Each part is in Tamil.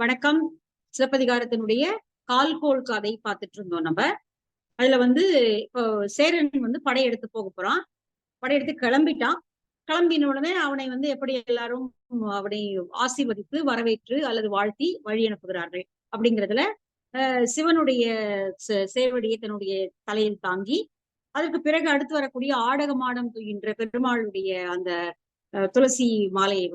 வணக்கம். சிலப்பதிகாரத்தினுடைய கால்கோள் கதை பார்த்துட்டு இருந்தோம் நம்ம. அதுல இப்போ சேரன் படையெடுத்து போக போறான். படையெடுத்து கிளம்பிட்டான். கிளம்பின உடனே அவனை எப்படி எல்லாரும் அவனை ஆசீர்வதித்து வரவேற்று அல்லது வாழ்த்தி வழி அனுப்புகிறார்கள். அப்படிங்கிறதுல சிவனுடைய சேவடியை தன்னுடைய தலையில் தாங்கி, அதற்கு பிறகு அடுத்து வரக்கூடிய ஆடகமாடம் துயின்ற பெருமாளுடைய அந்த துளசி மாலையை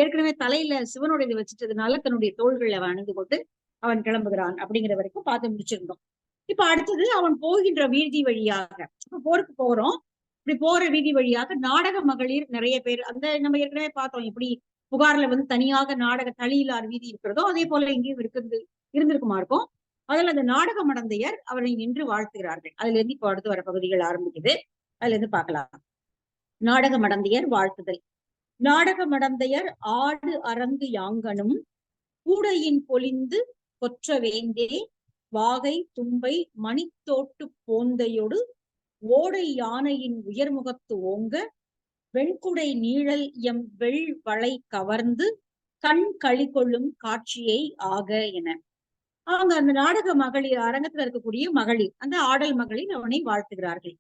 ஏற்கனவே தலையில சிவனுடைய வச்சுட்டதுனால தன்னுடைய தோள்களை அவன் அணிந்து கொண்டு அவன் கிளம்புகிறான் அப்படிங்கிற வரைக்கும் பார்த்து முடிச்சிருந்தோம். இப்ப அடுத்தது அவன் போகின்ற வீதி வழியாக, இப்ப போருக்கு போறோம். இப்படி போற வீதி வழியாக நாடக மகளிர் நிறைய பேர், அந்த நம்ம ஏற்கனவே பார்த்தோம் எப்படி புகார்ல தனியாக நாடக தளியிலார் வீதி இருக்கிறதோ அதே போல இங்கேயும் இருந்திருக்குமா இருக்கும். அதுல அந்த நாடக மடந்தையர் அவரை நின்று வாழ்த்துகிறார்கள். அதுல இருந்து இப்போ அடுத்து வர பகுதிகள் ஆரம்பிக்குது. அதுல இருந்து பார்க்கலாம். நாடக மடந்தையர் வாழ்த்துதல். நாடக மடந்தையர் ஆடு அரங்கு யாங்கனும் கூடையின் பொலிந்து கொற்ற வேந்தே வாகை தும்பை மணித்தோட்டு போந்தையொடு ஓடை யானையின் உயர்முகத்து ஓங்க வெண்குடை நீழல் எம் வெள் வளை கவர்ந்து கண் களி கொள்ளும் காட்சியை ஆக என. அவங்க அந்த நாடக மகளிர் அரங்கத்துல இருக்கக்கூடிய மகளிர், அந்த ஆடல் மகளிர் அவனை வாழ்த்துகிறார்கள்.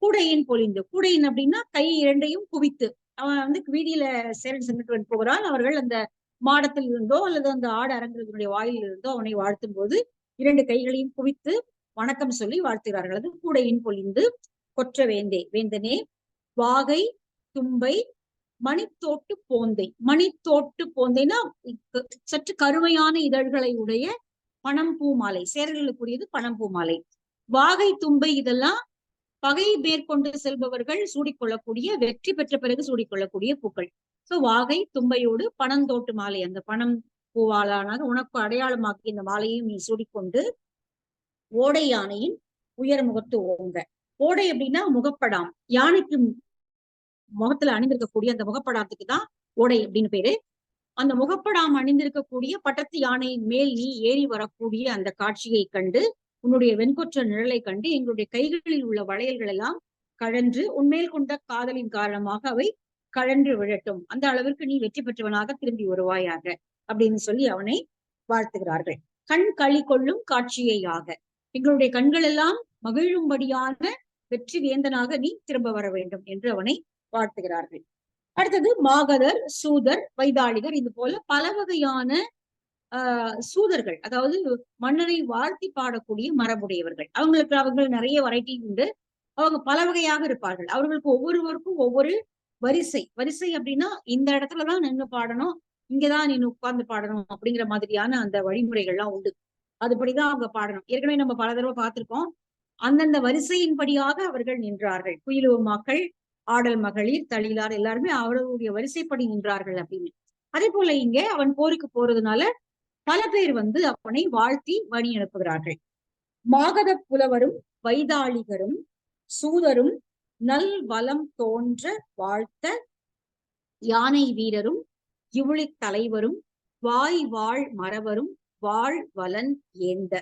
கூடையின் பொலிந்து, கூடையின் அப்படின்னா கை இரண்டையும் குவித்து, அவன் வீதியில சேரன் சென்று போகிறான். அவர்கள் அந்த மாடத்தில் இருந்தோ அல்லது அந்த ஆடு அரங்கத்தினுடைய வாயில் இருந்தோ அவனை வாழ்த்தும் போது இரண்டு கைகளையும் குவித்து வணக்கம் சொல்லி வாழ்த்துகிறார்கள். அது கூடையின் பொலிந்து கொற்ற வேந்தே, வேந்தனே வாகை தும்பை மணித்தோட்டு போந்தை. மணித்தோட்டு போந்தைனா சற்று கருமையான இதழ்களை உடைய பணம்பூ மாலை, சேரர்களுக்குரியது பணம்பூ மாலை. வாகை தும்பை இதெல்லாம் பகை மேற்கொண்டு செல்பவர்கள் சூடிக்கொள்ளக்கூடிய, வெற்றி பெற்ற பிறகு சூடிக்கொள்ளக்கூடிய பூக்கள். சோ வாகை தும்பையோடு பணந்தோட்டு மாலை, அந்த பணம் பூவாளான உனக்கு அடையாளமாக்கி இந்த மாலையும் நீ சூடிக்கொண்டு ஓடை யானையின் உயர் முகத்து ஓங்க. ஓடை அப்படின்னா முகப்படாம், யானைக்கு முகத்துல அணிந்திருக்கக்கூடிய அந்த முகப்படாத்துக்கு தான் ஓடை அப்படின்னு பேரு. அந்த முகப்படாம் அணிந்திருக்கக்கூடிய பட்டத்து யானையின் மேல் நீ ஏறி வரக்கூடிய அந்த காட்சியை கண்டு, உன்னுடைய வெண்கொற்ற நிழலை கண்டு எங்களுடைய கைகளில் உள்ள வளையல்கள் எல்லாம் கழன்று உன்மேல் கொண்ட காதலின் காரணமாக அவை கழன்று விழட்டும், அந்த அளவிற்கு நீ வெற்றி பெற்றவனாக திரும்பி வருவாயாக அப்படின்னு சொல்லி அவனை வாழ்த்துகிறார்கள். கண் களி கொள்ளும் காட்சியை ஆக, எங்களுடைய கண்கள் எல்லாம் மகிழும்படியான வெற்றி வேந்தனாக நீ திரும்ப வர வேண்டும் என்று அவனை வாழ்த்துகிறார்கள். அடுத்தது மாகதர், சூதர், வைதாளிகர், இது போல பல வகையான சூதர்கள், அதாவது மன்னரை வாழ்த்தி பாடக்கூடிய மரபுடையவர்கள். அவர்கள் நிறைய வெரைட்டி உண்டு. அவங்க பல வகையாக இருப்பார்கள். அவர்களுக்கு ஒவ்வொருவருக்கும் ஒவ்வொரு வரிசை. வரிசை அப்படின்னா இந்த இடத்துலதான் நின்று பாடணும், இங்கதான் நீ உட்கார்ந்து பாடணும் அப்படிங்கிற மாதிரியான அந்த வழிமுறைகள்லாம் உண்டு. அதுபடிதான் அவங்க பாடணும். ஏற்கனவே நம்ம பல தடவை பார்த்திருக்கோம். அந்தந்த வரிசையின்படியாக அவர்கள் நின்றார்கள். குயிலுவமாக்கள், ஆடல் மகளிர், தளிலார் எல்லாருமே அவர்களுடைய வரிசைப்படி நின்றார்கள் அப்படின்னு. அதே போல இங்க அவன் போருக்கு போறதுனால பல பேர் அவனை வாழ்த்தி வழி அனுப்புகிறார்கள். மாகத புலவரும் வைதாளிகரும் சூதரும் நல் வலம் தோன்ற வாழ்த்த யானை வீரரும் இவுளி தலைவரும் வாய் வாழ் மறவரும் வாழ் வலன் ஏந்த.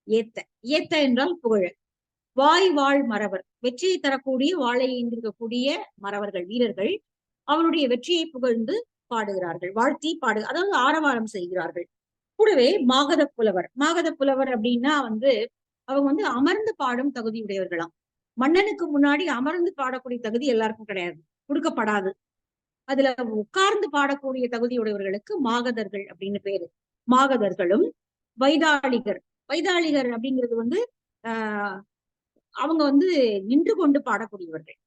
ஏத்த, ஏத்த என்றால் புகழ. வாய் வாழ் மறவர், வெற்றியை தரக்கூடிய வாழை ஏந்திருக்கக்கூடிய மறவர்கள், வீரர்கள் அவனுடைய வெற்றியை புகழ்ந்து பாடுகிறார்கள், வாழ்த்தி அதாவது ஆரவாரம் செய்கிறார்கள். கூடவே மாகத புலவர். மாகத புலவர் அப்படின்னா அவங்க அமர்ந்து பாடும் தகுதியுடையவர்களாம். மன்னனுக்கு முன்னாடி அமர்ந்து பாடக்கூடிய தகுதி எல்லாருக்கும் கிடையாது, கொடுக்கப்படாது. அதுல உட்கார்ந்து பாடக்கூடிய தகுதியுடையவர்களுக்கு மாகதர்கள் அப்படின்னு பேரு. மாகதர்களும் வைதாளிகர். வைதாளிகர் அப்படிங்கிறது அவங்க நின்று கொண்டு பாடக்கூடியவர்கள்,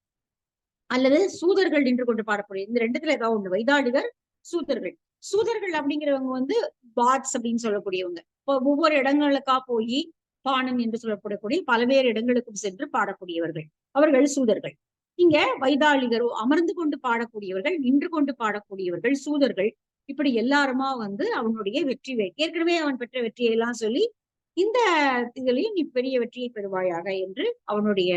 அல்லது சூதர்கள் நின்று கொண்டு பாடக்கூடிய, இந்த ரெண்டுத்துல ஏதாவது ஒண்ணு. வைதாளிகர், சூதர்கள். சூதர்கள் அப்படிங்கிறவங்க பாட்ஸ் அப்படின்னு சொல்லக்கூடியவங்க. இப்போ ஒவ்வொரு இடங்களுக்கா போய் பாணன் என்று சொல்லப்படக்கூடிய பல்வேறு இடங்களுக்கும் சென்று பாடக்கூடியவர்கள், அவர்கள் சூதர்கள். இங்க வைதாளிகர் அமர்ந்து கொண்டு பாடக்கூடியவர்கள், நின்று கொண்டு பாடக்கூடியவர்கள் சூதர்கள். இப்படி எல்லாருமா அவனுடைய வெற்றி, ஏற்கனவே அவன் பெற்ற வெற்றியை எல்லாம் சொல்லி இந்த இதுலயும் நீ பெரிய வெற்றியை பெறுவாயாக என்று அவனுடைய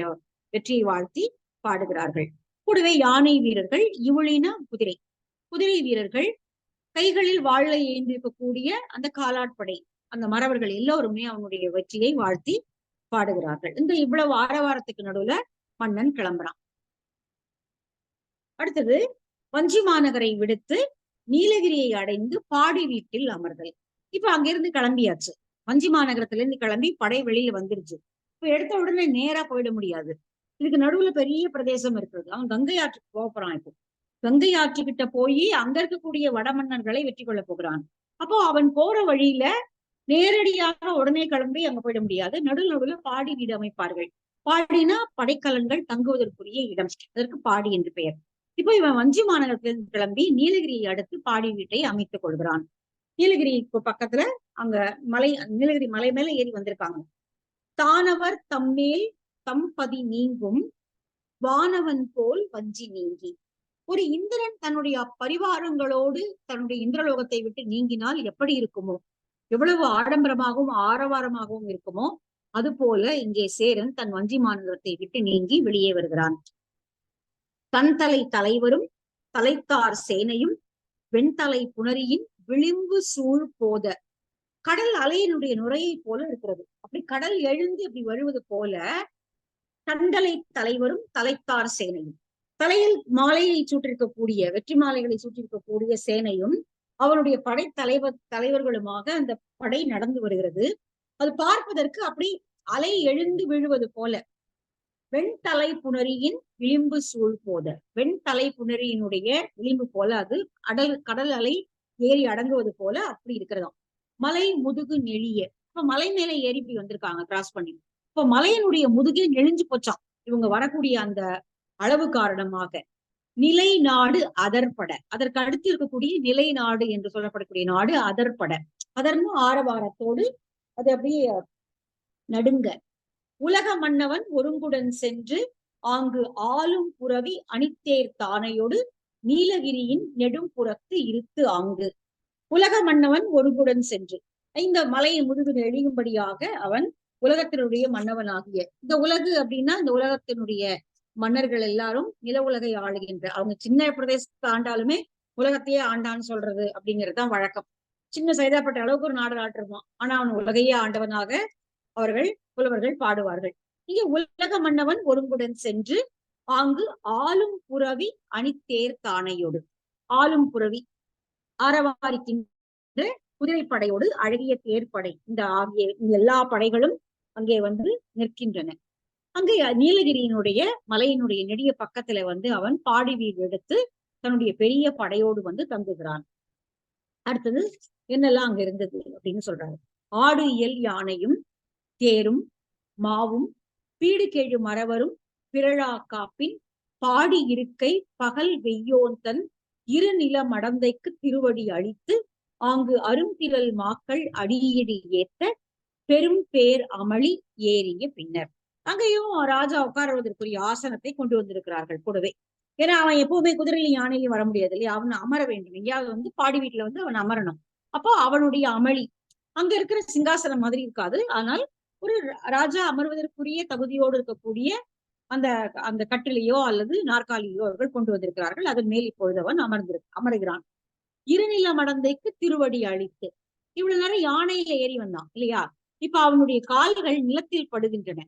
வெற்றியை வாழ்த்தி பாடுகிறார்கள். கூடவே யானை வீரர்கள், இவுளினா குதிரை, குதிரை வீரர்கள், கைகளில் வாழை ஏந்திருக்கக்கூடிய அந்த காலாட்படை, அந்த மறவர்கள் எல்லோருமே அவனுடைய வெற்றியை வாழ்த்தி பாடுகிறார்கள். இந்த இவ்வளவு ஆரவாரத்துக்கு நடுவுல மன்னன் கிளம்புறான். அடுத்தது வஞ்சி மாநகரை விடுத்து நீலகிரியை அடைந்து பாடி வீட்டில் அமர்தல். இப்ப அங்கிருந்து கிளம்பியாச்சு. வஞ்சி மாநகரத்துல இருந்து கிளம்பி படை வெளியில வந்துருச்சு. இப்ப எடுத்த உடனே நேரா போயிட முடியாது. இதுக்கு நடுவுல பெரிய பிரதேசம் இருக்குது. அவன் கங்கை ஆற்றுக்கு போறான். இப்போ கங்கை ஆற்றுக்கிட்ட போய் அங்க இருக்கக்கூடிய வடமன்னர்களை வெற்றி கொள்ள போகிறான். அப்போ அவன் போற வழியில நேரடியாக உடனே கிளம்பி அங்க போயிட முடியாது. நடுவுல பாடி வீடு அமைப்பார்கள். பாடினா படைக்கலன்கள் தங்குவதற்குரிய இடம். அதற்கு பாடி என்று பெயர். இப்போ இவன் வஞ்சி மாநகரத்திலிருந்து கிளம்பி நீலகிரியை அடுத்து பாடி வீட்டை அமைத்துக் கொள்கிறான். நீலகிரி பக்கத்துல அங்க மலை, நீலகிரி மலை மேல ஏறி வந்திருக்காங்க. தானவர் தம்மேல் தம்பதி நீங்கும் வானவன் போல் வஞ்சி நீங்கி. ஒரு இந்திரன் தன்னுடைய பரிவாரங்களோடு தன்னுடைய இந்திரலோகத்தை விட்டு நீங்கினால் எப்படி இருக்குமோ, எவ்வளவு ஆடம்பரமாகவும் ஆரவாரமாகவும் இருக்குமோ, அது போல இங்கே சேரன் தன் வஞ்சி மாநகரத்தை விட்டு நீங்கி வெளியே வருகிறான். தன் தலை தலைவரும் தலைத்தார் சேனையும் வெண்தலை புணரியின் விளிம்பு சூழ் போத. கடல் அலையினுடைய நுரையை போல இருக்கிறது. அப்படி கடல் எழுந்து அப்படி வருவது போல தண்டலை தலைவரும் தலைத்தார் சேனையும், தலையில் மாலையை சூட்டிருக்கக்கூடிய வெற்றி மாலைகளை சூட்டிருக்கக்கூடிய சேனையும் அவருடைய படை தலைவர்களுமாக அந்த படை நடந்து வருகிறது. அது பார்ப்பதற்கு அப்படி அலை எழுந்து விழுவது போல. வெண்தலை புணரியின் விளிம்பு சூழ் போத. வெண்தலை புணரியினுடைய விளிம்பு போல அது கடல் அலை ஏறி அடங்குவது போல அப்படி இருக்கிறதாம். மலை முதுகு நெளிய. இப்ப மலை மேல ஏறி இப்படி வந்திருக்காங்க, கிராஸ் பண்ணி. இப்ப மலையினுடைய முதுகே நெளிஞ்சு போச்சான் இவங்க வரக்கூடிய அந்த அளவு காரணமாக. நிலை நாடு அதற்பட. அதற்கு அடுத்து இருக்கக்கூடிய நிலை நாடு என்று சொல்லப்படக்கூடிய நாடு அதற்பட. அதர்னு ஆரவாரத்தோடு அது அப்படியே நடுங்க. உலக மன்னவன் ஒருங்குடன் சென்று ஆங்கு ஆளும் புறவி அணித்தேர் தானையோடு நீலகிரியின் நெடும் புறத்து இருத்து ஆங்கு. உலக மன்னவன் ஒருங்குடன் சென்று, இந்த மலையை முதுகு நெளியும்படியாக அவன் உலகத்தினுடைய மன்னவனாகிய, இந்த உலகு அப்படின்னா இந்த உலகத்தினுடைய மன்னர்கள் எல்லாரும் நில உலகை ஆளுகின்ற, அவங்க சின்ன பிரதேசத்தை ஆண்டாலுமே உலகத்தையே ஆண்டான்னு சொல்றது அப்படிங்கிறதுதான் வழக்கம். சின்ன சைதாப்பட்ட அளவுக்கு ஒரு நாடு ஆட்டிருப்பான், ஆனா அவன் உலகையே ஆண்டவனாக அவர்கள் புலவர்கள் பாடுவார்கள். இங்கே உலக மன்னவன் ஒருங்குடன் சென்று ஆங்கு ஆளும் புறவி அணித்தேர் தானையோடு. ஆளும் புறவி ஆரவாரிக்கின்ற குதிரைப்படையோடு அழகிய தேர்ப்படை, இந்த ஆகிய எல்லா படைகளும் அங்கே வந்து நிற்கின்றன. அங்கே நீலகிரியினுடைய மலையினுடைய நெடிய பக்கத்துல வந்து அவன் பாடி வீடு எடுத்து தன்னுடைய பெரிய படையோடு வந்து தங்குகிறான். அடுத்தது என்னெல்லாம் அங்க இருந்தது அப்படின்னு சொல்றாரு. ஆடு இயல் யானையும் தேரும் மாவும் பீடு கேழு மரவரும் பிறழா காப்பின் பாடி இருக்கை பகல் வெய்யோந்தன் இரு நில மடந்தைக்கு திருவடி அளித்து ஆங்கு அருந்திரல் மாக்கள் அடியடி ஏத்த பெரும் பேர் அமளி ஏறிய பின்னர். அங்கேயும் ராஜா உட்காருவதற்குரிய ஆசனத்தை கொண்டு வந்திருக்கிறார்கள் கூடவே. ஏன்னா அவன் எப்பவுமே குதிரையிலும் யானையிலும் வர முடியாது இல்லையா, அவன் அமர வேண்டும். எங்கேயாவது வந்து பாடி வீட்டுல வந்து அவன் அமரணும். அப்போ அவனுடைய அமளி அங்க இருக்கிற சிங்காசனம் மாதிரி இருக்காது. ஆனால் ஒரு ராஜா அமர்வதற்குரிய தகுதியோடு இருக்கக்கூடிய அந்த அந்த கட்டிலையோ அல்லது நாற்காலியோ அவர்கள் கொண்டு வந்திருக்கிறார்கள். அதன் மேல் இப்பொழுது அவன் அமருகிறான். இருநில மடந்தைக்கு திருவடி அளித்து. இவ்வளவு நேரம் யானையில ஏறி வந்தான் இல்லையா, இப்ப அவனுடைய கால்கள் நிலத்தில் படுகின்றன.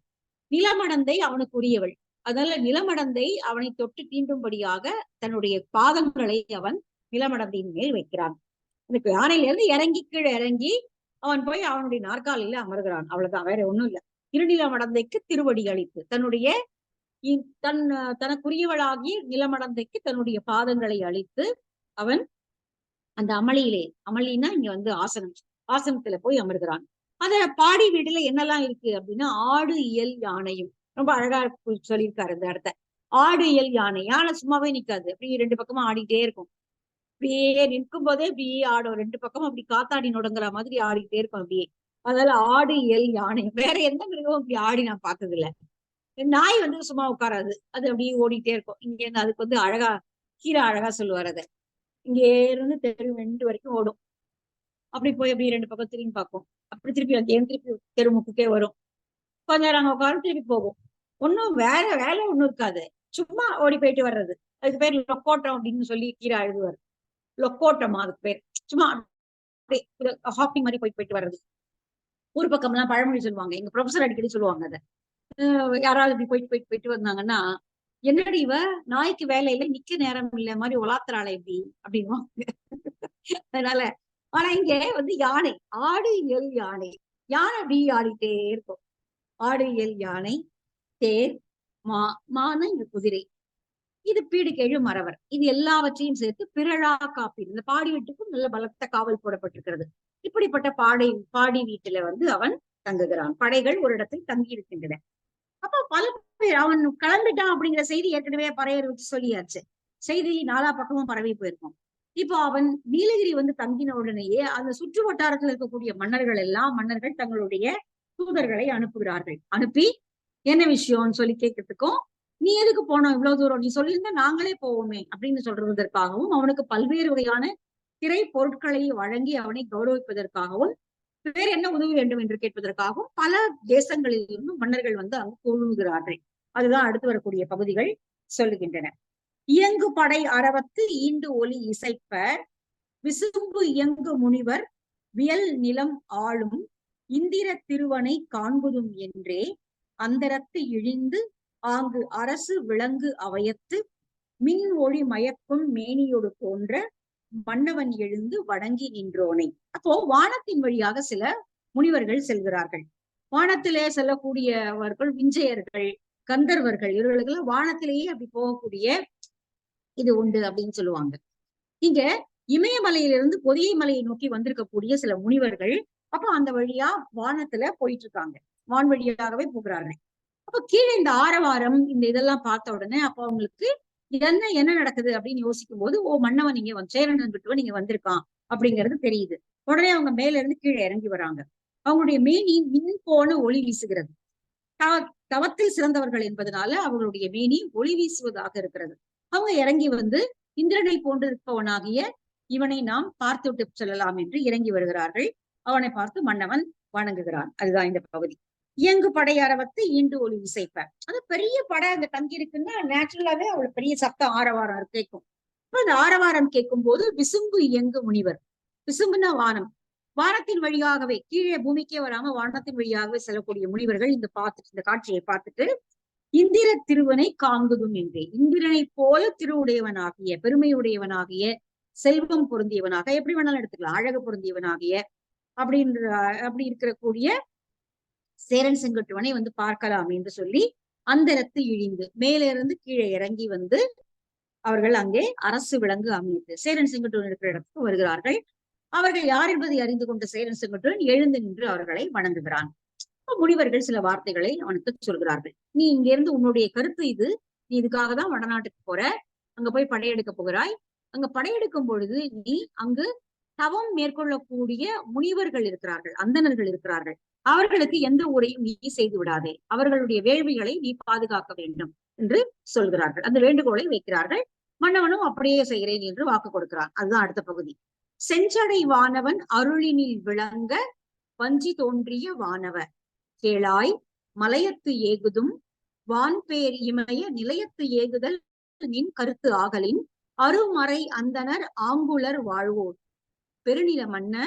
நிலமடந்தை அவனுக்கு உரியவள். அதனால நிலமடந்தை அவனை தொட்டு தீண்டும்படியாக தன்னுடைய பாதங்களை அவன் நிலமடந்தையின் மேல் வைக்கிறான். அதுக்கு யானையில இருந்து இறங்கி கீழே இறங்கி அவன் போய் அவனுடைய நாற்காலியில அமர்கிறான். அவ்வளவுதான், வேற ஒண்ணும் இல்லை. இருநில மடந்தைக்கு திருவடி அளித்து தன்னுடைய தனக்குரியவளாகிய நிலமடந்தைக்கு தன்னுடைய பாதங்களை அளித்து அவன் அந்த அமளினா இங்க வந்து ஆசனத்துல போய் அமர்கிறான். அத பாடி வீடுல என்னெல்லாம் இருக்கு அப்படின்னா, ஆடு இயல் யானையும். ரொம்ப அழகா சொல்லியிருக்காரு இந்த இடத்த. ஆடு இயல் யானை. யானை சும்மாவே நிக்காது, அப்படி ரெண்டு பக்கமா ஆடிட்டே இருக்கும். அப்படியே நிற்கும் போதே அப்படியே ஆடும், ரெண்டு பக்கமும் அப்படி காத்தாடி நொடுங்குற மாதிரி ஆடிட்டே இருக்கும் அப்படியே. அதனால ஆடு இயல் யானை. வேற எந்த மிருகமும் அப்படி ஆடி நான் பார்த்தது இல்ல. நாய் வந்து சும்மா உட்காராது, அது அப்படியே ஓடிட்டே இருக்கும். இங்க இருந்து அதுக்கு வந்து அழகா கீரை அழகா சொல்லுவார். அதை இங்கே இருந்து தெரு 2 வரைக்கும் ஓடும். அப்படி போய் அப்படி ரெண்டு பக்கம் திரும்பி பார்க்கும். அப்படி திருப்பி திருப்பி தெருமுக்குக்கே வரும். கொஞ்ச நேரம் அங்க உட்காந்து திருப்பி போகும். ஒன்னும் வேற வேலை ஒண்ணும் இருக்காது, சும்மா ஓடி போயிட்டு வர்றது. அதுக்கு பேர் லொக்கோட்டம் அப்படின்னு சொல்லி கீரை அழுதுவார். லொக்கோட்டமா அதுக்கு பேர். சும்மா ஹாப்பிங் மாதிரி போயிட்டு வர்றது. ஊர் பக்கம் எல்லாம் பழமொழி சொல்லுவாங்க, எங்க ப்ரொஃபசர் அடிக்கடி சொல்லுவாங்க. அதை யாராவது இப்படி போயிட்டு வந்தாங்கன்னா, என்னடி இவ நாய்க்கு வேலை இல்லை, நிக்க நேரம் இல்லை மாதிரி உலாத்துறாளே எப்படி அப்படின்னு. அதனால ஆனா இங்க வந்து யானை, ஆடு இயல் யானை. யானை அப்படி ஆடிட்டே இருக்கும். ஆடு இயல் யானை, தேர், மான இங்க குதிரை, இது பீடுகேழு மறவர். இது எல்லாவற்றையும் சேர்த்து பிறழா காப்பீடு. இந்த பாடி வீட்டுக்கும் நல்ல பலத்த காவல் போடப்பட்டிருக்கிறது. இப்படிப்பட்ட பாடி வீட்டுல வந்து அவன் தங்குகிறான். படைகள் ஒரு இடத்தில் தங்கி இருக்கின்றன. அப்ப பல பேர் அவன் கிளம்பிட்டான் அப்படிங்கிற செய்தி ஏற்கனவே பறையர் வச்சு சொல்லியாச்சு. செய்தி நாலா பக்கமும் பரவி போயிருக்கும். இப்போ அவன் நீலகிரி வந்து தங்கின உடனேயே அந்த சுற்று வட்டாரத்தில் இருக்கக்கூடிய மன்னர்கள் தங்களுடைய தூதர்களை அனுப்புகிறார்கள். அனுப்பி என்ன விஷயம்னு சொல்லி கேட்கறதுக்கும், நீ எதுக்கு போனோம் இவ்வளவு தூரம், நீ சொல்லியிருந்தா நாங்களே போவோமே அப்படின்னு சொல்றதற்காகவும், அவனுக்கு பல்வேறு வகையான திரை பொருட்களை வழங்கி அவனை கௌரவிப்பதற்காகவும், வேற என்ன உதவி வேண்டும் என்று கேட்பதற்காகவும் பல தேசங்களில் இருந்தும் மன்னர்கள் வந்து அங்கு குழுகிறார்கள். அதுதான் அடுத்து வரக்கூடிய பகுதிகள் சொல்லுகின்றன. இயங்கு படை அறவத்து ஈண்டு ஒலி இசைப்ப விசும்பு இயங்கு முனிவர் வியல் நிலம் ஆளும் இந்திர திருவனை காண்பதும் என்றே அந்தரத்து இழிந்து ஆங்கு அரசு விலங்கு அவையத்து மின் ஒளி மயக்கும் மேனியோடு தோன்ற மன்னவன் எழுந்து வணங்கி நின்றோனை. அப்போ வானத்தின் வழியாக சில முனிவர்கள் செல்கிறார்கள். வானத்திலே செல்லக்கூடியவர்கள் விஞ்சையர்கள், கந்தர்வர்கள், இவர்களுக்கெல்லாம் வானத்திலேயே அப்படி போகக்கூடிய இது உண்டு அப்படின்னு சொல்லுவாங்க. இங்க இமயமலையிலிருந்து பொதிகை மலையை நோக்கி வந்திருக்கக்கூடிய சில முனிவர்கள் அப்ப அந்த வழியா வானத்துல போயிட்டு இருக்காங்க. வான் வழியாகவே போகிறார்கள். அப்ப கீழே இந்த ஆரவாரம் இந்த இதெல்லாம் பார்த்த உடனே அப்ப அவங்களுக்கு என்ன நடக்குது அப்படின்னு யோசிக்கும் போது, ஓ மன்னவன் இங்க சேரன் விட்டுவன் இங்க வந்திருக்கான் அப்படிங்கிறது தெரியுது. உடனே அவங்க மேல இருந்து கீழே இறங்கி வராங்க. அவங்களுடைய மேனி மின் போன ஒளி வீசுகிறது. தவத்தில் சிறந்தவர்கள் என்பதனால அவர்களுடைய மேனி ஒளி வீசுவதாக இருக்கிறது. அவங்க இறங்கி வந்து இந்திரனை போன்றிருப்பவனாகிய இவனை நாம் பார்த்து விட்டு செல்லலாம் என்று இறங்கி வருகிறார்கள். அவனை பார்த்து மன்னவன் வணங்குகிறான். அதுதான் இந்த பகுதி. இயங்கு படை அறவத்து ஈண்டு ஒளி இசைப்ப. அது பெரிய படை அங்க தங்கி இருக்குன்னா நேச்சுரலாவே அவ்வளவு பெரிய சத்தம் ஆரவாரம் கேட்கும். அந்த ஆரவாரம் கேட்கும் போது விசும்பு இயங்கு முனிவர், விசும்புனா வானம், வானத்தின் வழியாகவே கீழே பூமிக்கே வராம வானத்தின் வழியாகவே செல்லக்கூடிய முனிவர்கள் இந்த காட்சியை பார்த்துட்டு இந்திர திருவனை காண்பதும் என்றே, இந்திரனை போல திருவுடையவனாகிய பெருமையுடையவனாகிய செல்வம் பொருந்தியவனாக, எப்படி வேணாலும் எடுத்துக்கலாம், அழகு பொருந்தியவனாகிய அப்படி இருக்கக்கூடிய சேரன் செங்குட்டுவனை வந்து பார்க்கலாம் என்று சொல்லி அந்தரத்து இழிந்து மேலே இருந்து கீழே இறங்கி வந்து அவர்கள் அங்கே அரசு விலங்கு அமைத்து சேரன் செங்குட்டுவன் இருக்கிற இடத்துக்கு வருகிறார்கள். அவர்கள் யார் என்பதை அறிந்து கொண்ட சேரன் செங்குட்டுவன் எழுந்து நின்று அவர்களை வணங்குகிறான். முனிவர்கள் சில வார்த்தைகளை அவனுக்கு சொல்கிறார்கள். நீ இங்க இருந்து உன்னுடைய கருத்து இது, நீ இதுக்காக தான் வடநாட்டுக்கு போற, அங்க போய் படையெடுக்க போகிறாய். அங்க படையெடுக்கும் பொழுது நீ அங்கு தவம் மேற்கொள்ளக்கூடிய முனிவர்கள் இருக்கிறார்கள், அந்தணர்கள் இருக்கிறார்கள். அவர்களுக்கு எந்த உரையும் நீ செய்து விடாதே, அவர்களுடைய வேள்விகளை நீ பாதுகாக்க வேண்டும் என்று சொல்கிறார்கள். அந்த வேண்டுகோளை வைக்கிறார்கள். மன்னவனும் அப்படியே செய்கிறேன் என்று வாக்கு கொடுக்கிறான். அதுதான் அடுத்த பகுதி. செஞ்சடை வானவன் அருளினில் விளங்க வஞ்சி தோன்றிய வானவ கேளாய் மலையத்து ஏகுதும் வான்பேர் இமய நிலையத்து ஏகுதல் நின் கருத்து ஆகலின் அருமறை அந்தனர் ஆங்குலர் வாழ்வோர் பெருநில மன்ன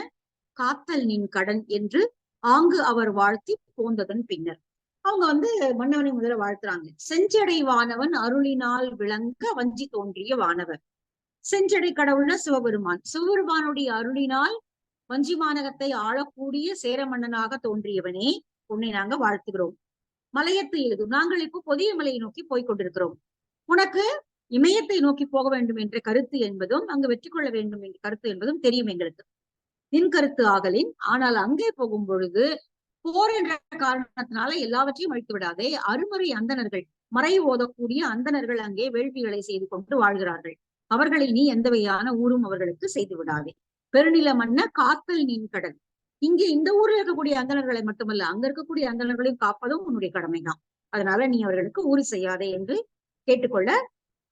காத்தல் நின் கடன் என்று ஆங்கு அவர் வாழ்த்தி போந்ததன் பின்னர் அவங்க வந்து மன்னவனை முதல்ல வாழ்த்துறாங்க. செஞ்சடை வானவன் அருளினால் விளங்க வஞ்சி தோன்றிய வானவர். செஞ்சடை கடவுள்னா சிவபெருமான். சிவபெருமானுடைய அருளினால் வஞ்சி மாநகத்தை ஆளக்கூடிய சேர மன்னனாக தோன்றியவனே, உன்னை நாங்க வாழ்த்துகிறோம். மலையத்து ஏதும், நாங்கள் இப்போ பொதிய மலையை நோக்கி போய்கொண்டிருக்கிறோம். உனக்கு இமயத்தை நோக்கி போக வேண்டும் என்ற கருத்து என்பதும் அங்கு வெற்றி கொள்ள வேண்டும் என்ற கருத்து என்பதும் தெரியும் எங்களுக்கு. நின் கருத்து ஆகலின், ஆனால் அங்கே போகும் பொழுது போர் என்ற காரணத்தினால எல்லாவற்றையும் அழித்து விடாதே. அருமறை அந்தணர்கள், மறை ஓதக்கூடிய அந்தணர்கள் அங்கே வேள்விகளை செய்து கொண்டு வாழ்கிறார்கள். அவர்களை நீ எந்த வகையான ஊரும் அவர்களுக்கு செய்து விடாதே. பெருநில மன்ன காத்தல் நின் கடன், இங்கே இந்த ஊர்ல இருக்கக்கூடிய அந்தணர்களை மட்டுமல்ல, அங்க இருக்கக்கூடிய அந்தணர்களையும் காப்பதும் உன்னுடைய கடமைதான். அதனால நீ அவர்களுக்கு ஊறு செய்யாதே என்று கேட்டுக்கொள்ள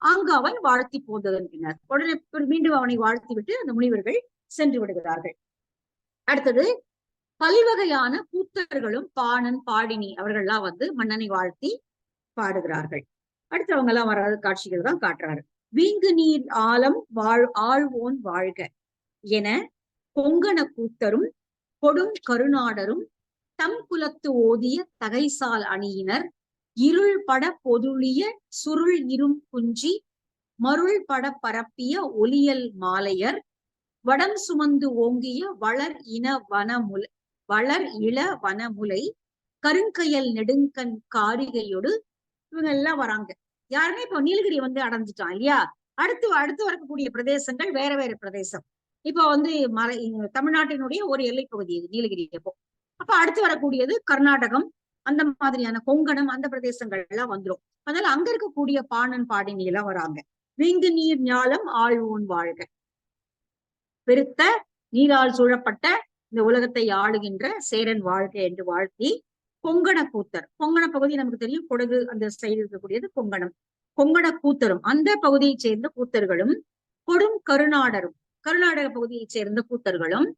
அங்கு அவன் வாழ்த்தி போந்ததன் பின்னர் உடனே மீண்டும் அவனை வாழ்த்தி விட்டு அந்த முனிவர்கள் சென்று விடுகிறார்கள். அடுத்தது பல்வகையான கூத்தர்களும் பாணன் பாடினி அவர்கள்லாம் வந்து மன்னனை வாழ்த்தி பாடுகிறார்கள். அடுத்தவங்க எல்லாம் வராத காட்சிகள் தான் காட்டுறாரு. வீங்கு நீர் ஆலம் ஆழ்வோன் வாழ்க என பொங்கன கூத்தரும் கொடும் கருநாடரும் தம் குலத்து ஓதிய தகைசால் அணியினர் இருள் பட பொதுளிய சுருள் இரும் குஞ்சி மருள் பட பரப்பிய ஒலியல் மாலையர் வடம் சுமந்து ஓங்கிய வளர் இள வனமுலை கருங்கையல் நெடுங்கண் காரிகையோடு இவங்க எல்லாம் வராங்க. யாருமே இப்போ நீலகிரி வந்து அடைஞ்சிட்டான் இல்லையா? அடுத்து அடுத்து வரக்கூடிய பிரதேசங்கள் வேற வேற பிரதேசம். இப்போ வந்து தமிழ்நாட்டினுடைய ஒரு எல்லை பகுதி இது நீலகிரி. அப்ப அடுத்து வரக்கூடியது கர்நாடகம், அந்த மாதிரியான கொங்கணம், அந்த பிரதேசங்கள் எல்லாம் வந்துடும். அதனால அங்க இருக்கக்கூடிய பாணன் பாடினி எல்லாம் வராங்க. வீங்கு நீர் ஞாலம் ஆழ்வோன் வாழ்க, பெருத்த நீரால் சூழப்பட்ட இந்த உலகத்தை ஆளுகின்ற சேரன் வாழ்க என்று வாழ்த்தி, கொங்கண கூத்தர், கொங்கண பகுதி நமக்கு தெரியும், கொடகு அந்த சைடு இருக்கக்கூடியது கொங்கணம். கொங்கண கூத்தரும் அந்த பகுதியைச் சேர்ந்த கூத்தர்களும், கொடும் கருநாடரும் கர்நாடக பகுதியைச் சேர்ந்த கூத்தர்களும்,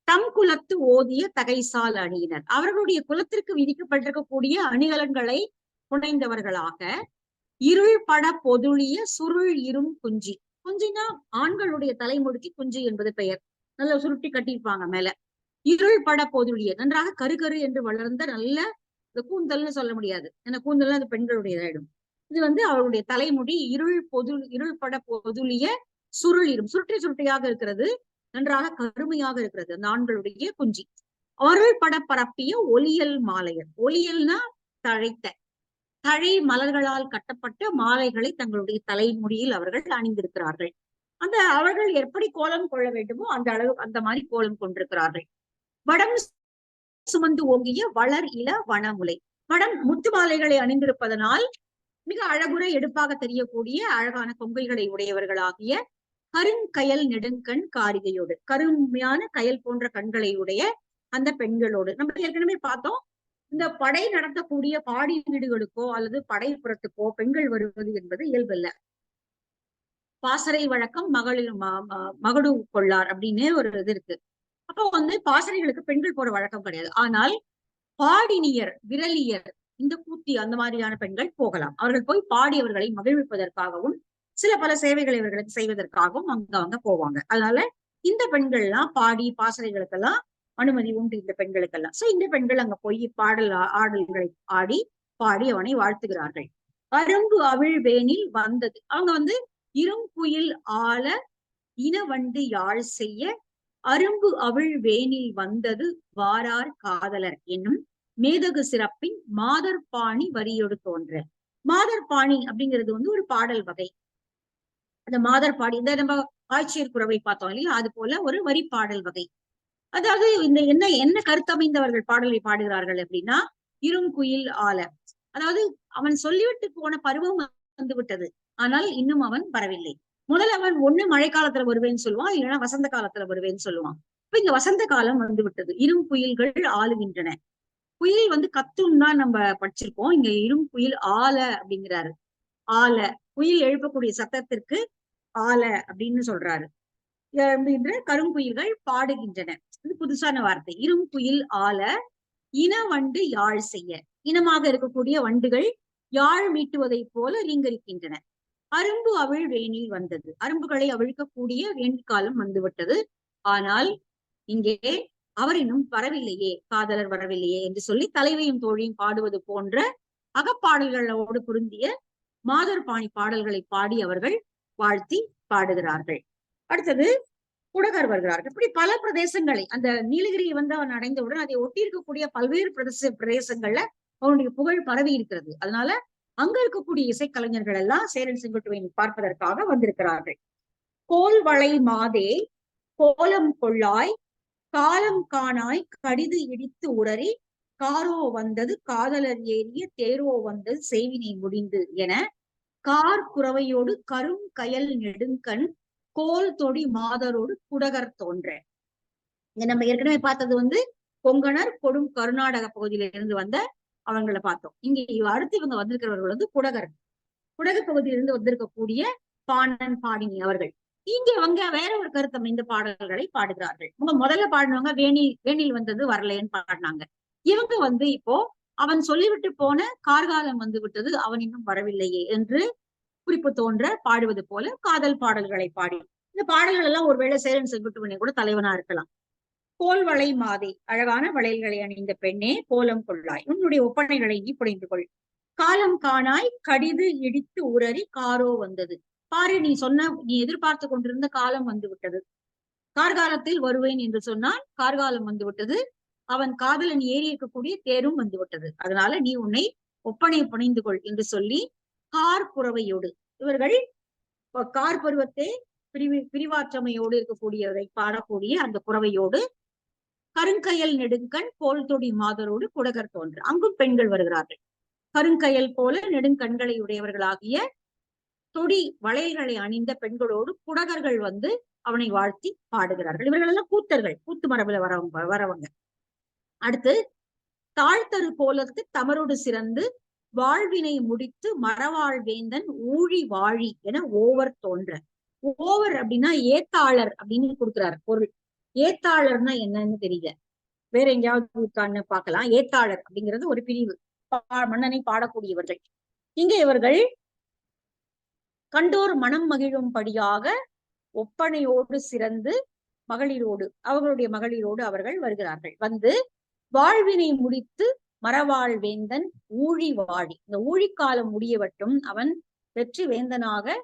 தம் குலத்து ஓதிய தகைசால் அணியினர், அவர்களுடைய குலத்திற்கு விதிக்கப்பட்டிருக்கக்கூடிய அணிகலன்களை புனைந்தவர்களாக, இருள் பட பொதுளிய சுருள் இரும் குஞ்சி, குஞ்சினா ஆண்களுடைய தலைமுடிக்கு குஞ்சு என்பது பெயர், நல்லா சுருட்டி கட்டியிருப்பாங்க மேல. இருள் பட பொதுளிய, நன்றாக கரு என்று வளர்ந்த நல்ல கூந்தல்னு சொல்ல முடியாது, ஏன்னா கூந்தல் அது பெண்களுடைய இடம். இது வந்து அவருடைய தலைமுடி இருள் பட பொதுளிய சுருள் இரும், சுருட்டி சுருட்டியாக இருக்கிறது, நன்றாக கருமையாக இருக்கிறது அந்த ஆண்களுடைய குஞ்சி. அருள் பட பரப்பிய ஒலியல் மாலையர், ஒலியல்னா தழைத்த தழை மலர்களால் கட்டப்பட்ட மாலைகளை தங்களுடைய தலைமுடியில் அவர்கள் அணிந்திருக்கிறார்கள். அந்த அவர்கள் எப்படி கோலம் கொள்ள வேண்டுமோ அந்த அளவு அந்த மாதிரி கோலம் கொண்டிருக்கிறார்கள். வடம் சுமந்து ஓங்கிய வளர் இள வனமுலை, வடம் முத்து மாலைகளை அணிந்திருப்பதனால் மிக அழகுற எடுப்பாக தெரியக்கூடிய அழகான கொங்கைகளை உடையவர்களாகிய கருங்கயல் நெடுங்கண் காரிகையோடு, கருமையான கயல் போன்ற கண்களை உடைய அந்த பெண்களோடு. நம்ம ஏற்கனவே பார்த்தோம், இந்த படை நடத்தக்கூடிய பாடி வீடுகளுக்கோ அல்லது படைப்புறத்துக்கோ பெண்கள் வருவது என்பது இயல்பல்ல. பாசறை வழக்கம் மகடு கொள்ளார் அப்படின்னு ஒரு இது இருக்கு. அப்போ வந்து பாசறைகளுக்கு பெண்கள் போற வழக்கம் கிடையாது. ஆனால் பாடினியர், விரலியர், இந்த கூத்தி அந்த மாதிரியான பெண்கள் போகலாம். அவர்கள் போய் பாடி அவர்களை மகிழ்விப்பதற்காகவும் சில பல சேவைகளை இவர்களுக்கு செய்வதற்காகவும் அவங்க போவாங்க. அதனால இந்த பெண்கள் எல்லாம் பாடி பாசறைகளுக்கெல்லாம் அனுமதி உண்டு இந்த பெண்களுக்கெல்லாம். சோ இந்த பெண்கள் அங்க போய் ஆடல்களை ஆடி பாடி அவனை வாழ்த்துகிறார்கள். அரும்பு அவிழ் வேனில் வந்தது, அவங்க வந்து இரும்புயில் ஆல இனவண்டு யாழ் செய்ய, அரும்பு அவிழ் வேனில் வந்தது வாரார் காதலர் என்னும் மேதகு சிறப்பின் மாதர்பாணி வரியோடு தோன்ற. மாதர்பாணி அப்படிங்கிறது வந்து ஒரு பாடல் வகை. அந்த மாதர்பாடி, இந்த நம்ம ஆட்சியர் குறவை பார்த்தோம் இல்லையா, அது போல ஒரு வரி பாடல் வகை. அதாவது இந்த என்ன கருத்தமைந்தவர்கள் பாடலை பாடுகிறார்கள் அப்படின்னா, இருங்குயில் ஆல, அதாவது அவன் சொல்லிவிட்டு போன பருவம் வந்து விட்டது, ஆனால் இன்னும் அவன் வரவில்லை. முதல்ல அவன் ஒண்ணு மழைக்காலத்துல வருவேன்னு சொல்லுவான், இல்லைன்னா வசந்த காலத்துல வருவேன்னு சொல்லுவான். இப்ப இங்க வசந்த காலம் வந்து விட்டது, குயில்கள் ஆளுகின்றன. குயில் வந்து கத்தும் தான் நம்ம படிச்சிருக்கோம், இங்க குயில் ஆல அப்படிங்கிறாரு. ஆல, குயில் எழுப்பக்கூடிய சத்தத்திற்கு ஆல அப்படின்னு சொல்றாரு. கருங்குயில்கள் பாடுகின்றன, இது புதுசான வார்த்தை. குயில் ஆல இனவண்டு யாழ் செய்ய, இனமாக இருக்கக்கூடிய வண்டுகள் யாழ் மீட்டுவதை போல ரீங்கரிக்கின்றன. அரும்பு அவிழ் வேனில் வந்தது, அரும்புகளை அவிழ்க்கக்கூடிய வேண்டிக்காலம் வந்துவிட்டது, ஆனால் இங்கே அவர் இன்னும் வரவில்லையே, காதலர் வரவில்லையே என்று சொல்லி தலைவையும் தோழியும் பாடுவது போன்ற அகப்பாடல்களோடு பொருந்திய மாதர்பாணி பாடல்களை பாடி அவர்கள் வாழ்த்தி பாடுகிறார்கள். அடுத்தது குடகர் வருகிறார்கள். இப்படி பல பிரதேசங்களை, அந்த நீலகிரியை வந்து அவன் அடைந்தவுடன் அதை ஒட்டி இருக்கக்கூடிய பல்வேறு பிரதேசங்கள்ல அவனுடைய புகழ் பரவி இருக்கிறது. அதனால அங்க இருக்கக்கூடிய இசைக்கலைஞர்கள் எல்லாம் சேரன் செங்குட்டுவனை பார்ப்பதற்காக வந்திருக்கிறார்கள். கோல் வளை மாதே கோலம் கொள்ளாய் காலம் காணாய் கடிது இடித்து உரறி காரோ வந்தது காதலர் ஏறிய தேரோ வந்தது செய்வினை முடிந்து என கார் குறவையோடு கரும் கயல் நெடுங்கண் கோல் தொடி மாதரோடு குடகர் தோன்ற. இங்க நம்ம ஏற்கனவே பார்த்தது வந்து கொங்கணர் கொடும் கர்நாடக பகுதியிலிருந்து வந்த அவங்களை பார்த்தோம். இங்க அடுத்து இவங்க வந்திருக்கிறவர்கள் வந்து குடகர், குடகு பகுதியிலிருந்து வந்திருக்கக்கூடிய பாணன் பாடினி அவர்கள். இங்க அவங்க வேற ஒரு கருத்தம் இந்த பாடல்களை பாடுகிறார்கள். இவங்க முதல்ல பாடினவங்க வேணில் வந்தது வரலைன்னு பாடினாங்க. இவங்க வந்து இப்போ அவன் சொல்லிவிட்டு போன கார்காலம் வந்து விட்டது, அவன் இன்னும் வரவில்லையே என்று குறிப்பு தோன்ற பாடுவது போல காதல் பாடல்களை பாடி, இந்த பாடல்கள் எல்லாம் ஒருவேளை சேரன் செங்குட்டுவனை கூட தலைவனா இருக்கலாம். கோல் வளை மாதே, அழகான வளையல்களை அணிந்த பெண்ணே கோலம் கொள்ளாய், உன்னுடைய ஒப்பனைகளை நீ புனைந்து கொள். காலம் காணாய் கடிது இடித்து உரறி காரோ வந்தது, பாரு நீ எதிர்பார்த்து கொண்டிருந்த காலம் வந்து விட்டது. கார்காலத்தில் வருவேன் என்று சொன்னால் கார்காலம் வந்து விட்டது, அவன் காதலன் ஏறி இருக்கக்கூடிய தேரும் வந்து விட்டது, அதனால நீ உன்னை ஒப்பனை புனைந்து கொள் என்று சொல்லி கார் புறவையோடு, இவர்கள் கார் பருவத்தை பிரிவாற்றமையோடு இருக்கக்கூடியதை பாடக்கூடிய அந்த புறவையோடு கருங்கையல் நெடுங்கண் போல் தொடி மாதரோடு குடகர் தோன்று, அங்கும் பெண்கள் வருகிறார்கள். கருங்கையல் போல நெடுங்கண்களை உடையவர்களாகிய தொடி வளையல்களை அணிந்த பெண்களோடு குடகர்கள் வந்து அவனை வாழ்த்தி பாடுகிறார்கள். இவர்கள் எல்லாம் கூத்தர்கள், கூத்து மரபுல வரவங்க. அடுத்து தாழ்த்தரு கோலத்து தமரோடு சிறந்து வாழ்வினை முடித்து மரவாழ் வேந்தன் ஊழி வாழி என ஓவர் தோன்ற. ஓவர் அப்படின்னா ஏத்தாளர் அப்படின்னு கொடுக்கிறார் பொருள். ஏத்தாளர்னா என்னன்னு தெரியல, வேற எங்கேயாவது இருக்கான்னு பார்க்கலாம். ஏத்தாளர் அப்படிங்கிறது ஒரு பிரிவு, மன்னனை பாடக்கூடியவர்கள். இங்க இவர்கள் கண்டோர் மனம் மகிழும்படியாக ஒப்பனையோடு சிறந்து மகளிரோடு, அவர்களுடைய மகளிரோடு அவர்கள் வருகிறார்கள். வந்து வாழ்வினை முடித்து மரவாழ் வேந்தன் ஊழி வாழி, இந்த ஊழிக்காலம் முடியவட்டும் அவன் வெற்றி வேந்தனாக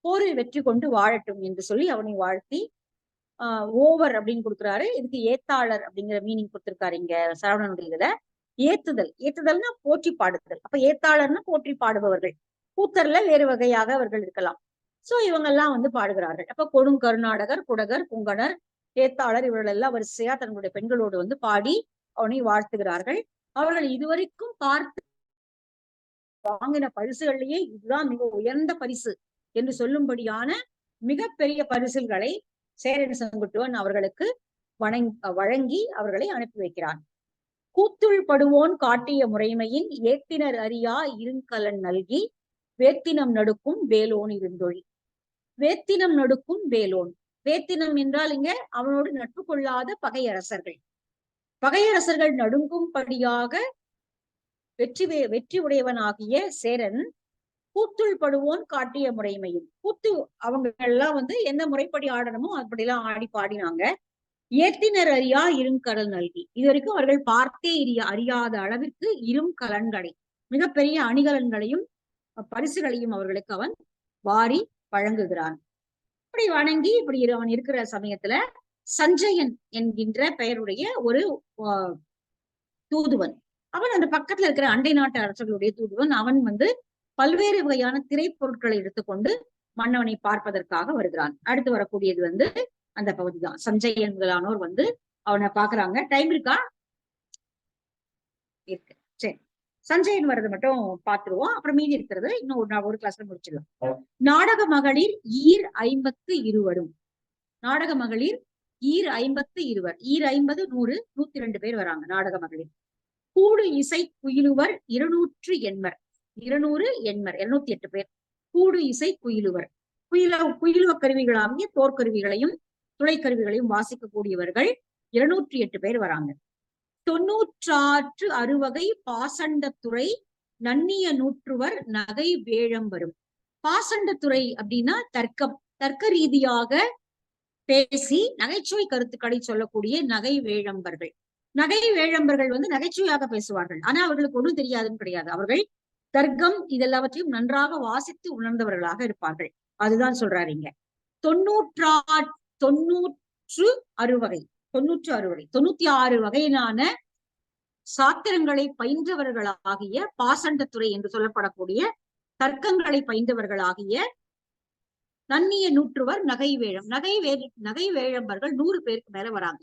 போரில் வெற்றி கொண்டு வாழட்டும் என்று சொல்லி அவனை வாழ்த்தி ஓவர் அப்படின்னு கொடுக்குறாரு. இதுக்கு ஏத்தாளர் அப்படிங்கிற மீனிங் கொடுத்திருக்காரு இங்க சரவணனுடைய இதுல. ஏத்துதல், ஏத்துதல்னா போற்றி பாடுதல். அப்ப ஏத்தாளர்னா போற்றி பாடுபவர்கள். கூத்தர்ல வேறு வகையாக அவர்கள் இருக்கலாம். சோ இவங்க எல்லாம் வந்து பாடுகிறார்கள். அப்ப கொடுங்கருநாடகர், குடகர், குங்கணர், ஏத்தாளர் இவர்கள் எல்லாம் வரிசையா தன்னுடைய பெண்களோடு வந்து பாடி அவனை வாழ்த்துகிறார்கள். அவர்கள் இதுவரைக்கும் பார்த்து வாங்கின பரிசுகளிலேயே இதுதான் மிக உயர்ந்த பரிசு என்று சொல்லும்படியான மிகப்பெரிய பரிசுகளை சேரன் செங்குட்டுவன் அவர்களுக்கு வழங்கி அவர்களை அனுப்பி வைக்கிறான். கூத்துள் படுவோன் காட்டிய முறைமையின் ஏத்தினர் அறியா இருங்கலன் நல்கி வேத்தினம் நடுக்கும் வேலோன் இருந்தொழி. வேத்தினம் நடுக்கும் வேலோன், வேத்தினம் என்றால் இங்க அவனோடு நட்பு கொள்ளாத பகையரசர்கள், பகையரசர்கள் நடுங்கும்படியாக வெற்றி உடையவனாகிய சேரன் கூத்துள் படுவோன் காட்டிய முறைமையும், கூத்து அவங்க எல்லாம் வந்து என்ன முறைப்படி ஆடணுமோ அப்படிலாம் ஆடி பாடினாங்க. ஏத்தினர் அறியா இருங்கடல் நல்கி, இதுவரைக்கும் அவர்கள் பார்த்தே அறியாத அளவிற்கு கலன்களை, மிகப்பெரிய அணிகலன்களையும் பரிசுகளையும் அவர்களுக்கு அவன் வாரி வழங்குகிறான். இப்படி வணங்கி இப்படி அவன் இருக்கிற சமயத்துல சஞ்சயன் என்கின்ற பெயருடைய ஒரு தூதுவன், அவன் அந்த பக்கத்துல இருக்கிற அண்டை நாட்டு அரசர்களுடைய தூதுவன், அவன் வந்து பல்வேறு வகையான திரைப்பொருட்களை எடுத்துக்கொண்டு மன்னவனை பார்ப்பதற்காக வருகிறான். அடுத்து வரக்கூடியது வந்து அந்த பகுதி தான். சஞ்சயன் முதலானோர் வந்து அவனை பாக்குறாங்க. டைம் இருக்கா? இருக்கு, சரி. சஞ்சயன் வர்றது மட்டும் பாத்துருவோம், அப்புறம் மீதி இருக்கிறது இன்னும் ஒரு கிளாஸ்ல முடிச்சிடலாம். நாடக மகளிர் ஈர் 50 நாடக மகளிர் ஈர் 50 ஈர் 50 100 102 பேர் வராங்க நாடக மகளிர். கூடு இசை குயிலுவர் 280 208 பேர். கூடு இசை குயிலுவர், குயிலுவ கருவிகளாகிய தோற்கருவிகளையும் துளைக்கருவிகளையும் வாசிக்கக்கூடியவர்கள் 208 பேர் வராங்க. 96 அறுவகை பாசண்டத்துறை நன்னிய நூற்றுவர் நகை வேழம்பரும். பாசண்டத்துறை அப்படின்னா தர்க்க ரீதியாக பேசி நகைச்சுவை கருத்துக்களை சொல்லக்கூடிய நகை வேழம்பர்கள். நகை வேழம்பர்கள் வந்து நகைச்சுவையாக பேசுவார்கள், ஆனா அவர்களுக்கு ஒன்றும் தெரியாதுன்னு கிடையாது. அவர்கள் தர்க்கம் இதெல்லாவற்றையும் நன்றாக வாசித்து உணர்ந்தவர்களாக இருப்பார்கள். அதுதான் சொல்றாரு இங்க. 96 வகையிலான சாத்திரங்களை பயின்றவர்களாகிய பாசண்டத்துறை என்று சொல்லப்படக்கூடிய தர்க்கங்களை பயின்றவர்களாகிய நன்னிய நூற்றுவர் நகை வேழம்பர்கள் 100 பேருக்கு மேல வராங்க.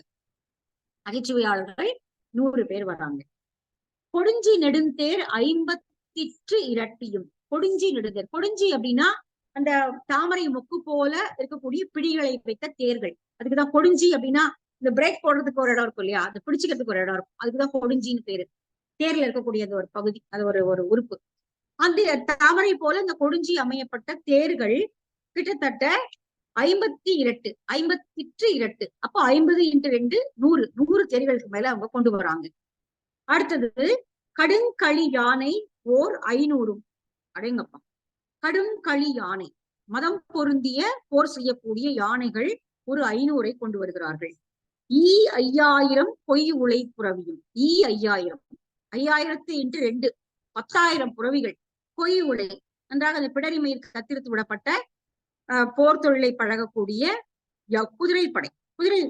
நகைச்சுவையாளர்கள் 100 பேர் வராங்க. கொடுஞ்சி நெடுந்தேர் 50 இரட்டியும். கொடுஞ்சி நெடுந்தேர், கொடுஞ்சி அப்படின்னா அந்த தாமரை மொக்கு போல இருக்கக்கூடிய பிடிகளை வைத்த தேர்கள், அதுக்குதான் கொடுஞ்சி. அப்படின்னா இந்த பிரேக் போடுறதுக்கு ஒரு இடம் இருக்கும் இல்லையா, அது பிடிச்சுக்கிறதுக்கு ஒரு இடம் இருக்கும், அதுக்குதான் கொடுஞ்சின்னு பேரு. தேர்ல இருக்கக்கூடிய அந்த ஒரு பகுதி, அது ஒரு உறுப்பு. அந்த தாமரை போல இந்த கொடுஞ்சி அமையப்பட்ட தேர்கள் கிட்டத்தட்ட 52 அப்போ 50 × 2 100 தேர்களுக்கு மேல அவங்க கொண்டு வராங்க. அடுத்தது கடுங்களி யானை ஓர் 500. அடேங்கப்பா, கடுங்களி யானை, மதம் பொருந்திய போர் செய்யக்கூடிய யானைகள் ஒரு 500 கொண்டு வருகிறார்கள். 5000 பொய் உலை புறவியும். 5000 × 2 10,000 புறவிகள் பொய் உலை, நன்றாக அந்த பிடரிமையில் கத்திரித்து விடப்பட்ட போர் தொழிலை பழகக்கூடிய குதிரைப்படை,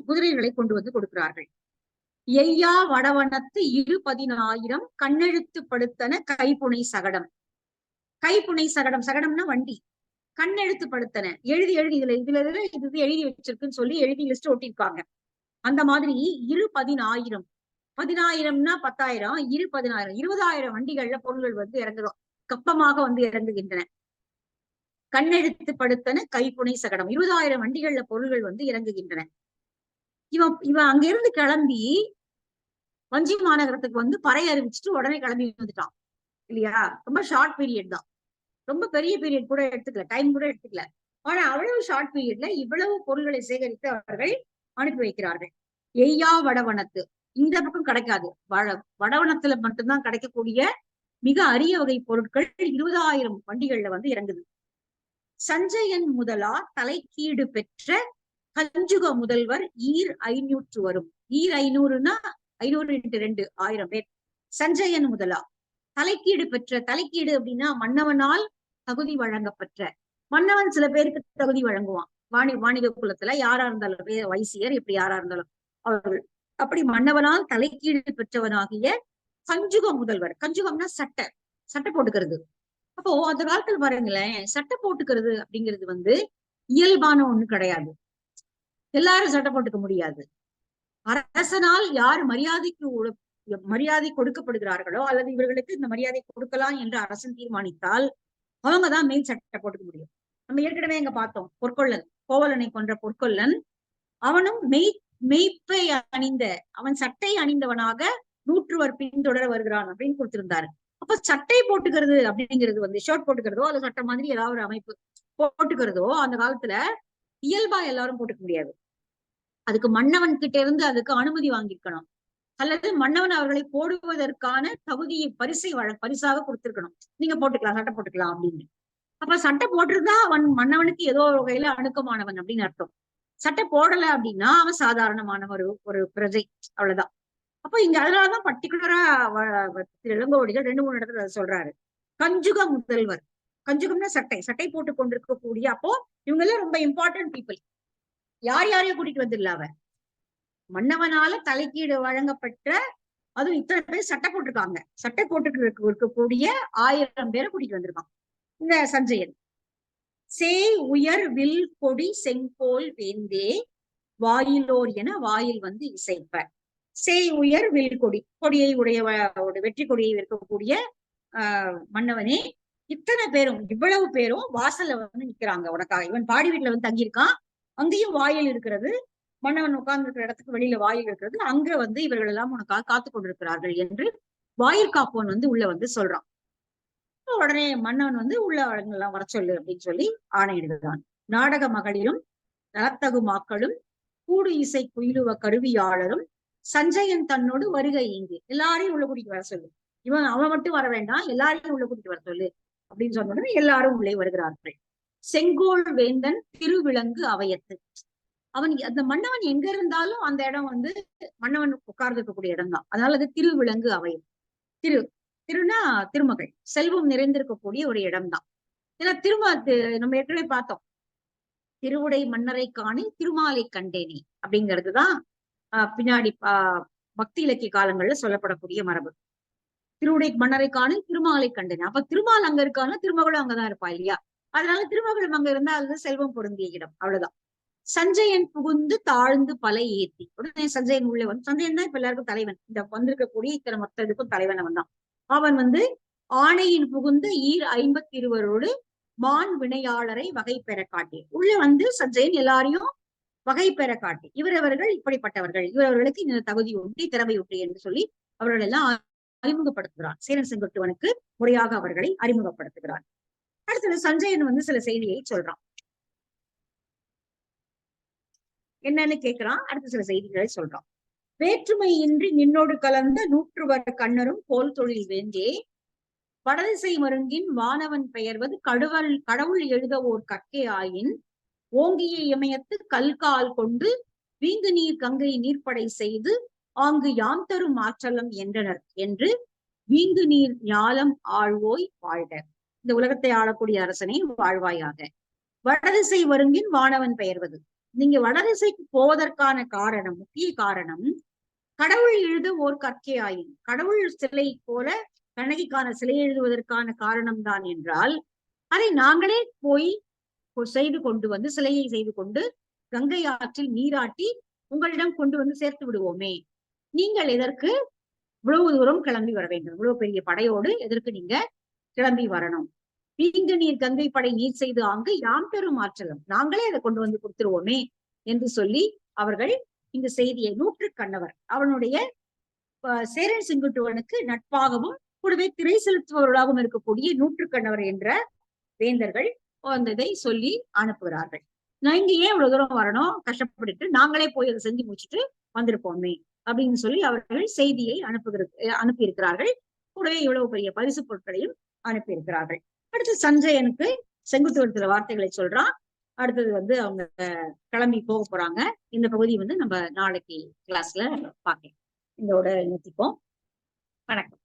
குதிரைகளை கொண்டு வந்து கொடுக்கிறார்கள். எய்யா வடவனத்து 20,000 கண்ணெழுத்து படுத்தன கைப்புனை சகடம். கைப்புனை சகடம், சகடம்னா வண்டி. கண்ணெழுத்து படுத்தன, எழுதி இதுல இது எழுதி வச்சிருக்குன்னு சொல்லி எழுதி லிஸ்ட் ஒட்டிருக்காங்க. அந்த மாதிரி 10,000, 10,000னா 10,000, 10,000, 20,000 வண்டிகள்ல பொருள்கள் வந்து இறங்குறோம், கப்பமாக வந்து இறங்குகின்றன. கண்ணெழுத்து படுத்தன கைப்புனை சகடம், 20,000 வண்டிகள்ல பொருள்கள் வந்து இறங்குகின்றன. இவன் அங்கிருந்து கிளம்பி வஞ்சி மாநகரத்துக்கு வந்து பறை அறிவிச்சுட்டு உடனே கிளம்பி வந்துட்டான் இல்லையா. ரொம்ப ஷார்ட் பீரியட் தான், ரொம்ப பெரிய பீரியட் கூட எடுத்துக்கல, டைம் கூட எடுத்துக்கல. ஆனா அவ்வளவு ஷார்ட் பீரியட்ல இவ்வளவு பொருள்களை சேகரித்து அவர்கள் அனுப்பி வைக்கிறார்கள். எய்யா வடவனத்து, இந்த பக்கம் கிடைக்காது, வடவனத்துல மட்டும்தான் கிடைக்கக்கூடிய மிக அரிய வகை பொருட்கள் 20,000 வண்டிகள்ல வந்து இறங்குது. சஞ்சயன் முதலா தலைக்கீடு பெற்ற கஞ்சுக முதல்வர் ஈர் 500 வரும். ஈர் 500னா 500 × 2 1000 பேர். சஞ்சயன் முதலா தலைக்கீடு பெற்ற, தலைக்கீடு அப்படின்னா மன்னவனால் தகுதி வழங்கப்பெற்ற. மன்னவன் சில பேருக்கு தகுதி வழங்குவான், வாணிக குலத்துல யாரா இருந்தாலும், வைசியர் இப்படி யாரா இருந்தாலும் அவர்கள். அப்படி மன்னவனால் தலைக்கீடு பெற்றவனாகிய கஞ்சுக முதல்வர். கஞ்சுகம்னா சட்டை போட்டுக்கிறது. அப்போ அந்த காலத்துல பாருங்களேன், சட்டை போட்டுக்கிறது அப்படிங்கிறது வந்து இயல்பான ஒண்ணு கிடையாது. எல்லாரும் சட்டை போட்டுக்க முடியாது. அரசனால் யார் மரியாதை கொடுக்கப்படுகிறார்களோ அல்லது இவர்களுக்கு இந்த மரியாதை கொடுக்கலாம் என்று அரசன் தீர்மானித்தால் அவங்கதான் மேல் சட்டை போட்டுக்க முடியும். நம்ம ஏற்கனவே இங்க பார்த்தோம், பொற்கொள்ளன், கோவலனை கொன்ற பொற்கொள்ளன், அவனும் மெய்ப்பை அணிந்த, அவன் சட்டை அணிந்தவனாக நூற்றுவர் பின்தொடர வருகிறான் அப்படின்னு கொடுத்திருந்தாரு. அப்ப சட்டை போட்டுக்கிறது அப்படிங்கிறது வந்து ஷர்ட் போட்டுக்கிறதோ அல்லது சட்டை மாதிரி ஏதாவது ஒரு அமைப்பு போட்டுக்கிறதோ அந்த காலத்துல இயல்பா எல்லாரும் போட்டுக்க முடியாது. அதுக்கு மன்னவன் கிட்ட இருந்து அதுக்கு அனுமதி வாங்கியிருக்கணும், அல்லது மன்னவன் அவர்களை போடுவதற்கான தகுதியை பரிசாக கொடுத்திருக்கணும். நீங்க போட்டுக்கலாம், சட்டை போட்டுக்கலாம் அப்படின்னு. அப்ப சட்டை போட்டிருந்தா அவன் மன்னவனுக்கு ஏதோ ஒரு வகையில அணுக்கமானவன் அப்படின்னு அர்த்தம். சட்டை போடல அப்படின்னா அவன் சாதாரணமான ஒரு பிரஜை, அவ்வளவுதான். அப்ப இங்க அதனாலதான் பர்டிகுலரா இளங்கோவடிகள் 2-3 இடத்துல சொல்றாரு. கஞ்சுக முதல்வர், கஞ்சுகம்னா சட்டை போட்டு கொண்டிருக்கக்கூடிய, அப்போ இவங்க எல்லாம் ரொம்ப இம்பார்ட்டன்ட் பீப்புள். யாரையும் கூட்டிட்டு வந்துடல, அவன் மன்னவனால தலைக்கீடு வழங்கப்பட்ட, அதுவும் இத்தனை பேர் சட்டை போட்டிருக்காங்க, சட்டை போட்டு இருக்கக்கூடிய 1000 பேரை கூட்டிட்டு வந்திருக்கான் இந்த சஞ்சயன். சேய் உயர் வில் கொடி செங்கோல் வேந்தே வாயிலோர் என வாயில் வந்து இசைப்ப. சேய் உயர் வில் கொடியை உடைய வெற்றி கொடியை இருக்கக்கூடிய மன்னவனே, இத்தனை பேரும் இவ்வளவு பேரும் வாசல்ல வந்து நிக்கிறாங்க உனக்காக. இவன் பாடி வீட்டுல வந்து தங்கியிருக்கான், அங்கேயும் வாயில் இருக்கிறது, மன்னவன் உட்கார்ந்து இருக்கிற இடத்துக்கு வெளியில வாயில் இருக்கிறது, அங்க வந்து இவர்கள் எல்லாம் உனக்காக காத்து கொண்டிருக்கிறார்கள் என்று வாயில் காப்பவன் வந்து உள்ள வந்து சொல்றான். உடனே மன்னவன் வந்து உள்ள எல்லாம் வர சொல்லு அப்படின்னு சொல்லி ஆணையிடுகிறான். நாடக மகளிரும் நலத்தகு மாக்களும் கூடு இசை குயிலுவ கருவியாளரும் சஞ்சயன் தன்னோடு வருகை இங்கு, எல்லாரையும் உள்ள கூட்டிட்டு வர சொல்லு, அவன் மட்டும் வர வேண்டாம், எல்லாரையும் உள்ள கூட்டிட்டு வர சொல்லு அப்படின்னு சொன்ன உடனே எல்லாரும் உள்ளே வருகிறார்கள். செங்கோல் வேந்தன் திருவிலங்கு அவையத்து, அந்த மன்னவன் எங்க இருந்தாலும் அந்த இடம் வந்து மன்னவன் உட்கார்ந்து இருக்கக்கூடிய இடம் தான், அதனால அது திருவிலங்கு அவையம். திருனா திருமகள், செல்வம் நிறைந்திருக்கக்கூடிய ஒரு இடம் தான். ஏன்னா நம்ம ஏற்கனவே பார்த்தோம், திருவுடை மன்னரை காணி திருமாலை கண்டேனே அப்படிங்கிறதுதான் பின்னாடி பக்தி இலக்கிய காலங்கள்ல சொல்லப்படக்கூடிய மரபு. திருவுடை மன்னரை காணி திருமாலை கண்டேனே, அப்ப திருமால் அங்க இருக்காங்க, திருமகளும் அங்கதான் இருப்பா இல்லையா, அதனால திருமகளும் அங்க இருந்தா அது செல்வம் பொருந்திய இடம், அவ்வளவுதான். சஞ்சயன் புகுந்து தாழ்ந்து பல ஏத்தி, உடனே சஞ்சயன் உள்ள வந்து, சஞ்சயன் தான் இப்ப எல்லாருக்கும் தலைவன், இந்த வந்திருக்கக்கூடிய இத்தனை மொத்த இதுக்கும் தலைவன் அவன் தான். அவன் வந்து ஆணையின் புகுந்த ஈர் 52 மான் வினையாளரை வகை பெற காட்டி, உள்ள வந்து சஞ்சயன் எல்லாரையும் வகை பெற காட்டி, இவரவர்கள் இப்படிப்பட்டவர்கள், இவரவர்களுக்கு இந்த தகுதி உண்டு, திறமை உண்டு என்று சொல்லி அவர்கள் எல்லாம் அறிமுகப்படுத்துகிறான். சேரன் செங்குட்டுவனுக்கு முறையாக அவர்களை அறிமுகப்படுத்துகிறான். அடுத்தது சஞ்சயன் வந்து சில செய்தியை சொல்றான். என்னன்னு கேட்கிறான், அடுத்த சில செய்திகளை சொல்றான். வேற்றுமை இன்றி நின்னோடு கலந்த 100 கண்ணரும் போல் தொழில் வேந்தே, வடதிசை மருங்கின் வானவன் பெயர்வது கடவுள் எழுத ஓர் கற்கே ஆயின், ஓங்கிய இமயத்து கல்கால் கொண்டு வீங்கு நீர் கங்கை நீர்ப்படை செய்து ஆங்கு யாம் தரும் ஆற்றலம் என்றனர் என்று வீங்கு நீர் ஞாலம் ஆழ்வோய் வாழ்க. இந்த உலகத்தை ஆளக்கூடிய அரசனை வாழ்வாயாக. வடதிசை மருங்கின் வானவன் பெயர்வது, நீங்க வடதிசைக்கு போவதற்கான காரணம், முக்கிய காரணம், கடவுள் எழுத ஓர் கற்கை ஆயின், கடவுள் சிலை போல கண்ணகிக்கான சிலை எழுதுவதற்கான காரணம் தான் என்றால், அதை நாங்களே போய் செய்து கொண்டு வந்து, சிலையை செய்து கொண்டு கங்கை ஆற்றில் நீராட்டி உங்களிடம் கொண்டு வந்து சேர்த்து விடுவோமே. நீங்கள் எதற்கு இவ்வளவு தூரம் கிளம்பி வர வேண்டும்? இவ்வளவு பெரிய படையோடு எதற்கு நீங்க கிளம்பி வரணும்? பீங்கு நீர் கங்கை படை நீர் செய்து ஆங்கு யாம் பெரும் ஆற்றலும், நாங்களே அதை கொண்டு வந்து கொடுத்துருவோமே என்று சொல்லி அவர்கள் இந்த செய்தியை, நூற்றுக்கண்ணவர் அவனுடைய சேரன் செங்குட்டுவனுக்கு நட்பாகவும் கூடவே திரை செலுத்துபவர்களாகவும் இருக்கக்கூடிய நூற்றுக்கண்ணவர் என்ற வேந்தர்கள் அந்த இதை சொல்லி அனுப்புகிறார்கள். நான் இங்க ஏன் இவ்வளவு தூரம் வரணும், கஷ்டப்பட்டுட்டு நாங்களே போய் அதை செஞ்சு முடிச்சுட்டு வந்திருப்போமே அப்படின்னு சொல்லி அவர்கள் செய்தியை அனுப்பியிருக்கிறார்கள். கூடவே இவ்வளவு பெரிய பரிசு பொருட்களையும் அனுப்பியிருக்கிறார்கள். அடுத்து சஞ்சயனுக்கு செங்குட்டுவன் சில வார்த்தைகளை சொல்றான். அடுத்தது வந்து அவங்க கிளம்பி போக போறாங்க. இந்த பகுதி வந்து நம்ம நாளைக்கு கிளாஸ்ல பார்க்கலாம். இதோட நிறுத்திப்போம். வணக்கம்.